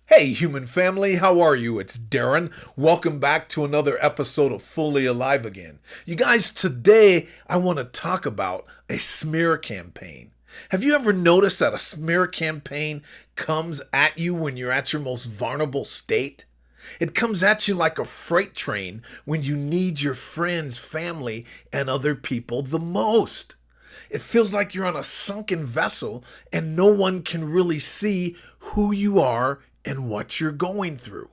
Hey, human family, how are you? It's Darren. Welcome back to another episode of Fully Alive Again. You guys, today I want to talk about a smear campaign. Have you ever noticed that a smear campaign comes at you when you're at your most vulnerable state? It comes at you like a freight train when you need your friends, family, and other people the most. It feels like you're on a sunken vessel and no one can really see who you are and what you're going through.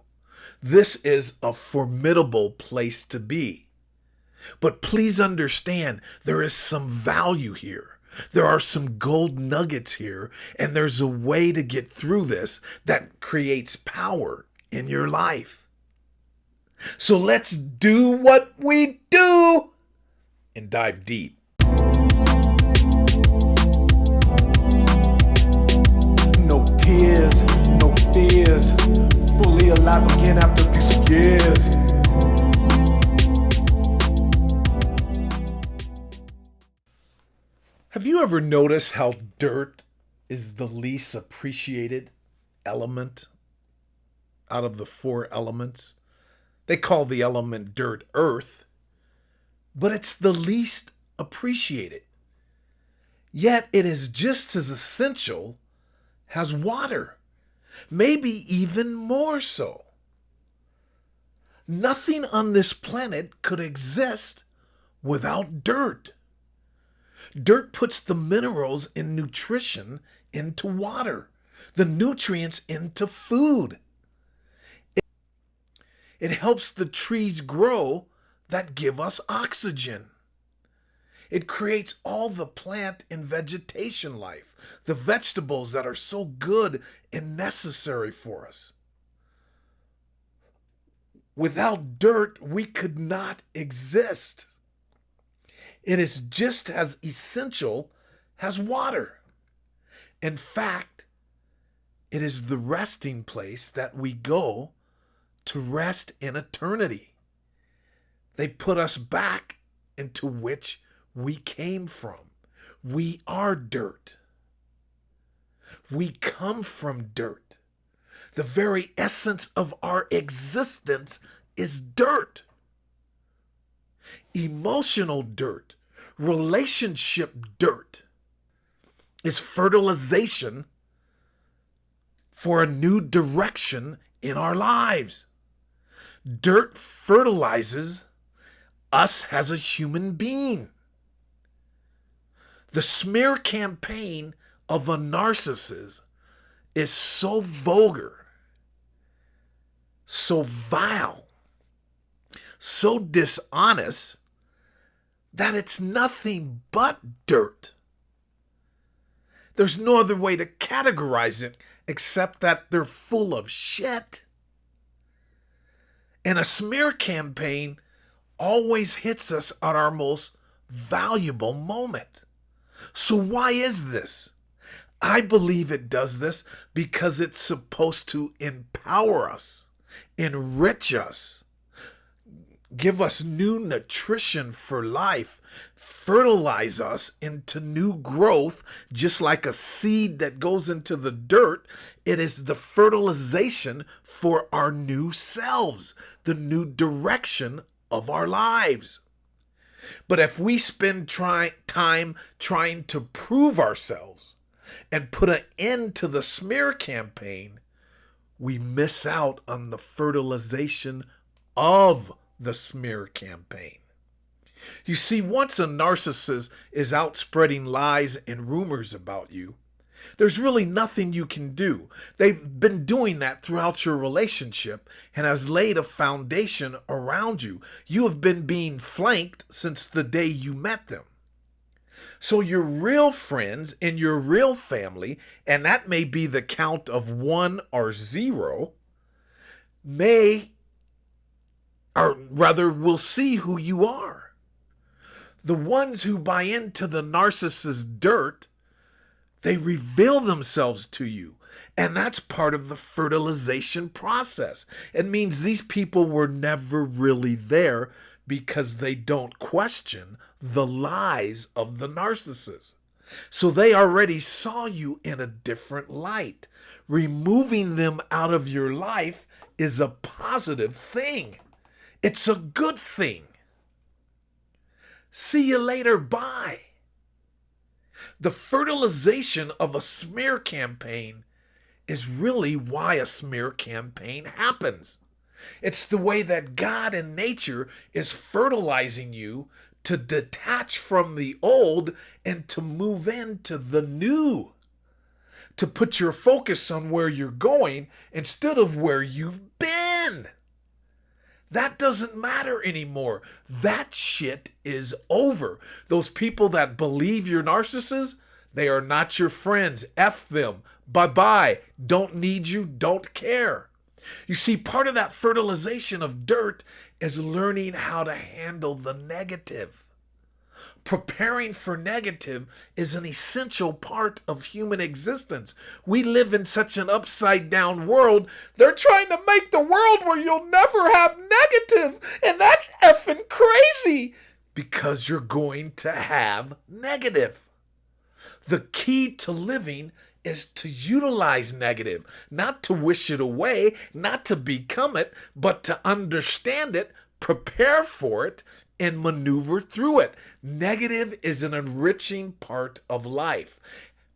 This is a formidable place to be. But please understand, there is some value here. There are some gold nuggets here, and there's a way to get through this that creates power in your life. So let's do what we do and dive deep. No tears, no fears. Fully alive again after this years. Have you ever noticed how dirt is the least appreciated element out of the four elements? They call the element dirt earth, but it's the least appreciated. Yet it is just as essential as water, maybe even more so. Nothing on this planet could exist without dirt. Dirt puts the minerals and nutrition into water, the nutrients into food. It helps the trees grow that give us oxygen. It creates all the plant and vegetation life, the vegetables that are so good and necessary for us. Without dirt, we could not exist. It is just as essential as water. In fact, it is the resting place that we go to rest in eternity. They put us back into which we came from. We are dirt. We come from dirt. The very essence of our existence is dirt. Emotional dirt, relationship dirt is fertilization for a new direction in our lives. Dirt fertilizes us as a human being. The smear campaign of a narcissist is so vulgar, so vile, so dishonest that it's nothing but dirt. There's no other way to categorize it except that they're full of shit. And a smear campaign always hits us at our most valuable moment. So why is this? I believe it does this because it's supposed to empower us, enrich us, give us new nutrition for life, fertilize us into new growth, just like a seed that goes into the dirt. It is the fertilization for our new selves, the new direction of our lives. But if we spend time trying to prove ourselves and put an end to the smear campaign, we miss out on the fertilization of the smear campaign. You see, once a narcissist is out spreading lies and rumors about you, there's really nothing you can do. They've been doing that throughout your relationship and has laid a foundation around you. You have been being flanked since the day you met them. So your real friends and your real family, and that may be the count of 1 or 0, will see who you are. The ones who buy into the narcissist's dirt, they reveal themselves to you. And that's part of the fertilization process. It means these people were never really there because they don't question the lies of the narcissist. So they already saw you in a different light. removing them out of your life is a positive thing. It's a good thing. See you later. Bye. The fertilization of a smear campaign is really why a smear campaign happens. It's the way that God and nature is fertilizing you to detach from the old and to move into the new. To put your focus on where you're going instead of where you've been. That doesn't matter anymore. That shit is over. Those people that believe you're narcissists, they are not your friends. F them. Bye-bye. Don't need you. Don't care. You see, part of that fertilization of dirt is learning how to handle the negative. Preparing for negative is an essential part of human existence. We live in such an upside down world. They're trying to make the world where you'll never have negative. And that's effing crazy because you're going to have negative. The key to living is to utilize negative, not to wish it away, not to become it, but to understand it, prepare for it, and maneuver through it. Negative is an enriching part of life.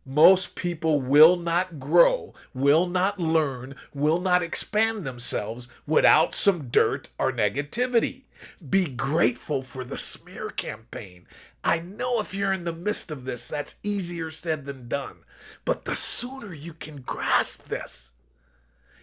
Most people will not grow, will not learn, will not expand themselves without some dirt or negativity. Be grateful for the smear campaign. I know if you're in the midst of this, that's easier said than done. But the sooner you can grasp this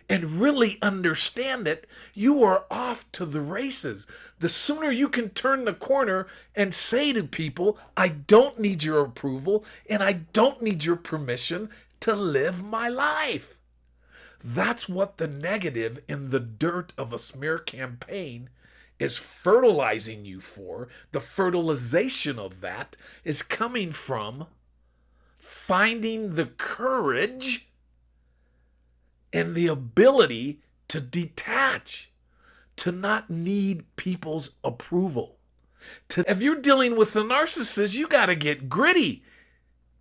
and really understand it, you are off to the races. The sooner you can turn the corner and say to people, I don't need your approval and I don't need your permission to live my life. That's what the negative in the dirt of a smear campaign is fertilizing you for. The fertilization of that is coming from finding the courage and the ability to detach, to not need people's approval. If you're dealing with a narcissist, you got to get gritty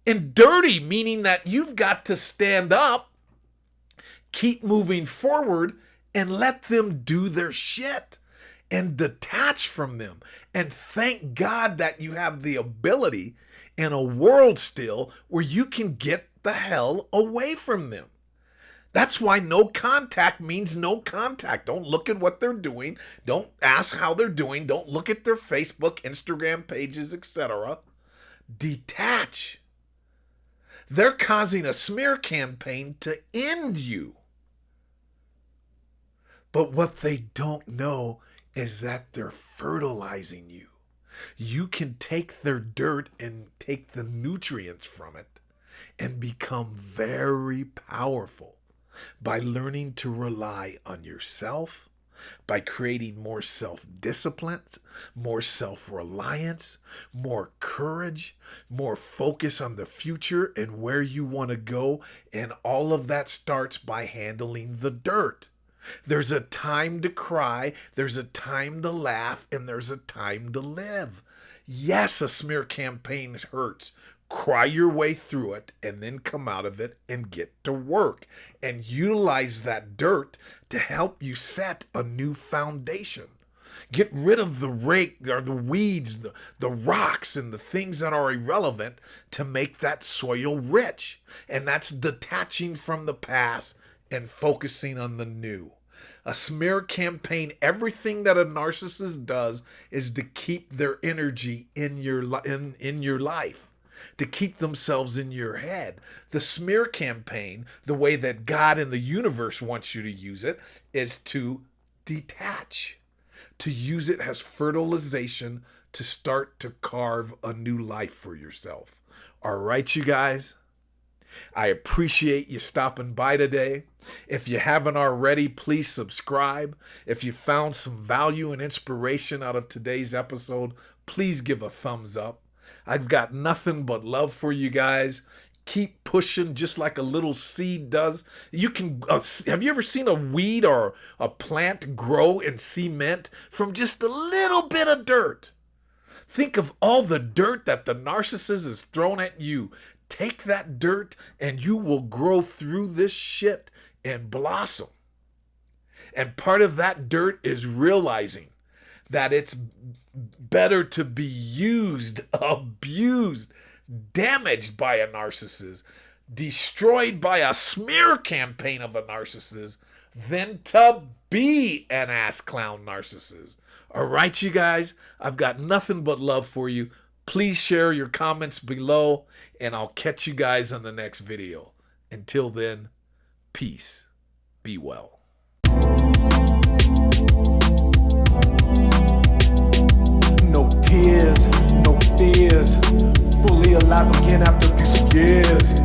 and dirty, meaning that you've got to stand up, keep moving forward, and let them do their shit and detach from them. And thank God that you have the ability in a world still where you can get the hell away from them. That's why no contact means no contact. Don't look at what they're doing. Don't ask how they're doing. Don't look at their Facebook, Instagram pages, etc. Detach. They're causing a smear campaign to end you. But what they don't know is that they're fertilizing you. You can take their dirt and take the nutrients from it and become very powerful by learning to rely on yourself, by creating more self-discipline, more self-reliance, more courage, more focus on the future and where you want to go. And all of that starts by handling the dirt. There's a time to cry, there's a time to laugh, and there's a time to live. Yes, a smear campaign hurts. Cry your way through it and then come out of it and get to work and utilize that dirt to help you set a new foundation. Get rid of the rake or the weeds, the rocks and the things that are irrelevant to make that soil rich. And that's detaching from the past and focusing on the new. A smear campaign, everything that a narcissist does is to keep their energy in your life, to keep themselves in your head. The smear campaign, the way that God and the universe wants you to use it, is to detach, to use it as fertilization to start to carve a new life for yourself. All right, you guys? I appreciate you stopping by today. If you haven't already, please subscribe. If you found some value and inspiration out of today's episode, please give a thumbs up. I've got nothing but love for you guys. Keep pushing just like a little seed does. You can have you ever seen a weed or a plant grow in cement from just a little bit of dirt? Think of all the dirt that the narcissist has thrown at you. take that dirt and you will grow through this shit and blossom. And part of that dirt is realizing that it's better to be used, abused, damaged by a narcissist, destroyed by a smear campaign of a narcissist, than to be an ass clown narcissist. All right, you guys, I've got nothing but love for you. Please share your comments below, and I'll catch you guys on the next video. Until then, peace. Be well. No tears, no fears. Fully alive again after 6 years.